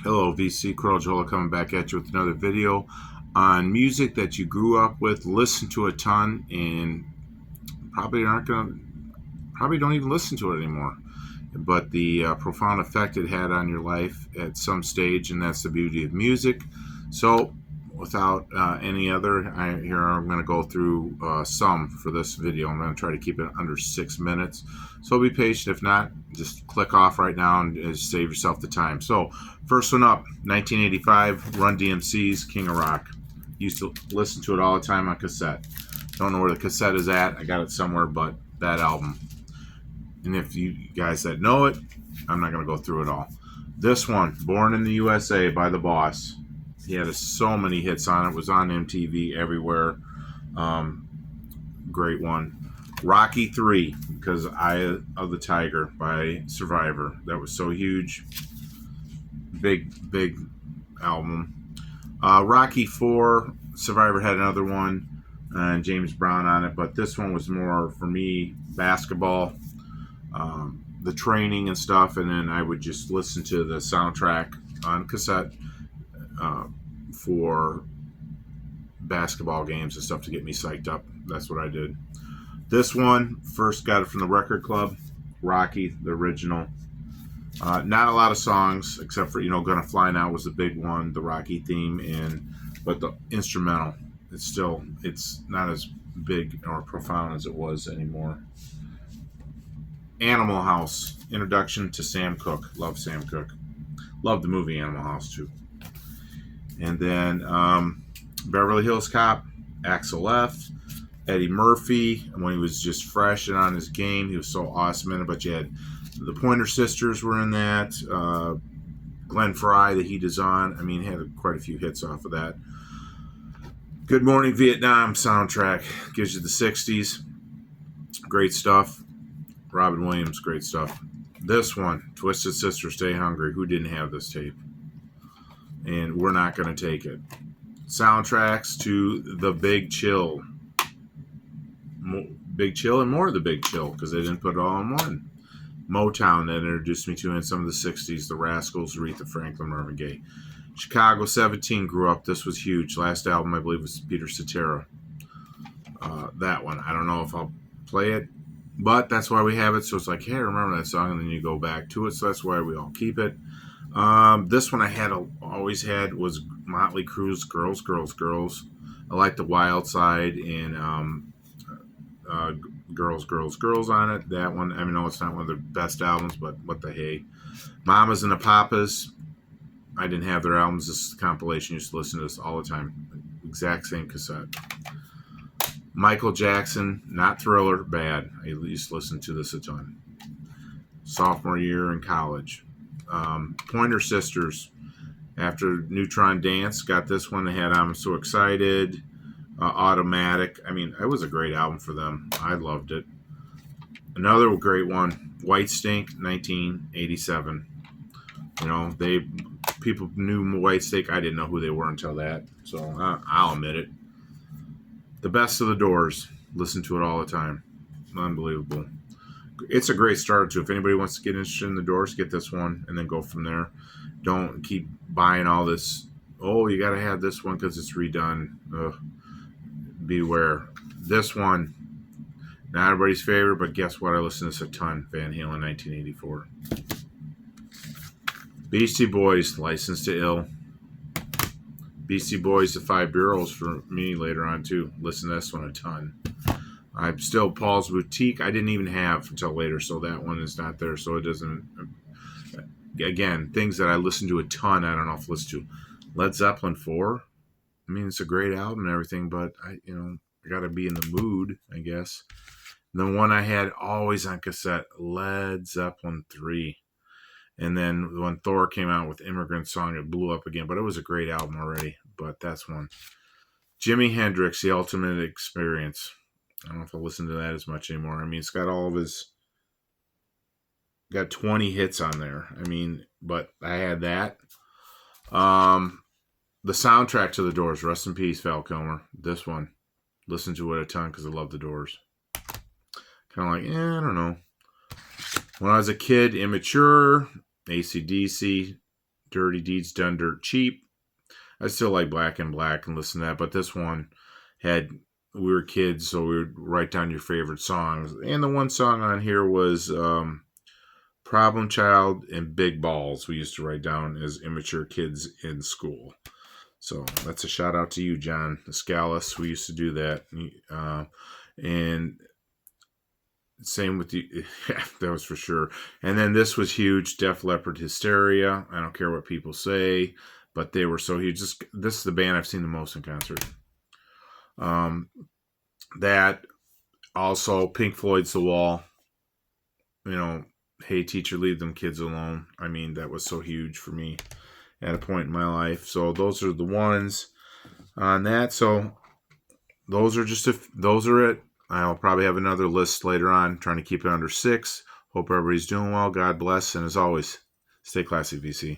Hello, VC Jola coming back at you with another video on music that you grew up with, listened to a ton, and probably don't even listen to it anymore. But the profound effect it had on your life at some stage, and that's the beauty of music. So, without any other, I'm going to go through some for this video. I'm going to try to keep it under 6 minutes. So be patient. If not, just click off right now and just save yourself the time. So, first one up, 1985, Run DMC's King of Rock. Used to listen to it all the time on cassette. Don't know where the cassette is at. I got it somewhere, but that album. And if you guys that know it, I'm not going to go through it all. This one, Born in the USA by The Boss. He had so many hits on it. It was on MTV everywhere. Great one. Rocky 3, because Eye of the Tiger by Survivor. That was so huge. Big album. Rocky 4, Survivor had another one, and James Brown on it. But this one was more, for me, basketball. The training and stuff, and then I would just listen to the soundtrack on cassette for basketball games and stuff to get me psyched up. That's what I did. This one, first got it from the record club, Rocky, the original. Not a lot of songs, except for, Gonna Fly Now was the big one, the Rocky theme, but the instrumental, it's not as big or profound as it was anymore. Animal House, introduction to Sam Cooke. Love Sam Cooke. Love the movie Animal House too. And then Beverly Hills Cop, Axel F, Eddie Murphy, when he was just fresh and on his game. He was so awesome in it. But you had the Pointer Sisters were in that. Glenn Frey, the Heat Is On. I mean, he had quite a few hits off of that. Good Morning Vietnam soundtrack. Gives you the 60s. Great stuff. Robin Williams, great stuff. This one, Twisted Sister, Stay Hungry. Who didn't have this tape? And we're not going to take it. Soundtracks to The Big Chill. Big Chill and more of The Big Chill, because they didn't put it all in one. Motown, that introduced me to in some of the 60s. The Rascals, Aretha Franklin, Marvin Gaye. Chicago 17 grew up. This was huge. Last album, I believe, was Peter Cetera. That one. I don't know if I'll play it, but that's why we have it. So it's like, hey, remember that song, and then you go back to it. So that's why we all keep it. This one I always had was Motley Crue's Girls, Girls, Girls. I like the Wild Side and Girls, Girls, Girls on it. That one, I know it's not one of their best albums, but what the hey. Mamas and the Papas. I didn't have their albums. This is a compilation. I used to listen to this all the time. Exact same cassette. Michael Jackson, not Thriller, bad. I used to listen to this a ton. Sophomore year in college. Pointer Sisters, after Neutron Dance, got this one. They had I'm So Excited, Automatic. I mean, it was a great album for them. I loved it. Another great one, White Snake, 1987. People knew White Snake. I didn't know who they were until that, so I'll admit it. The Best of the Doors. Listen to it all the time. Unbelievable. It's a great start, too. If anybody wants to get interested in the Doors, get this one and then go from there. Don't keep buying all this. Oh, you got to have this one because it's redone. Ugh. Beware. This one, not everybody's favorite, but guess what? I listen to this a ton. Van Halen, 1984. Beastie Boys, License to Ill. Beastie Boys, The Five Bureaus for me later on, too. Listen to this one a ton. I'm still Paul's Boutique. I didn't even have until later, so that one is not there. So it doesn't. Again, things that I listen to a ton. I don't know if I listen to Led Zeppelin 4. I mean, it's a great album and everything, but I got to be in the mood, I guess. And the one I had always on cassette, Led Zeppelin 3. And then when Thor came out with Immigrant Song, it blew up again. But it was a great album already. But that's one. Jimi Hendrix, The Ultimate Experience. I don't know if I listen to that as much anymore. I mean, it's got all of his... Got 20 hits on there. I mean, but I had that. The soundtrack to The Doors. Rest in peace, Val Kilmer. This one. Listen to it a ton because I love The Doors. Kind of like, I don't know. When I was a kid, Immature, AC/DC, Dirty Deeds Done Dirt Cheap. I still like Black and Black and listen to that, but this one had, we were kids, so we would write down your favorite songs. And the one song on here was Problem Child and Big Balls. We used to write down as immature kids in school. So that's a shout out to you, John Escalis. We used to do that. And same with you. Yeah, that was for sure. And then this was huge. Def Leppard Hysteria. I don't care what people say, but they were so huge. This is the band I've seen the most in concert. That also Pink Floyd's The Wall. Hey teacher, leave them kids alone. I mean, that was so huge for me at a point in my life. So those are the ones on that. So those are it. I'll probably have another list later on, trying to keep it under 6. Hope everybody's doing well. God bless. And as always, stay classy, VC.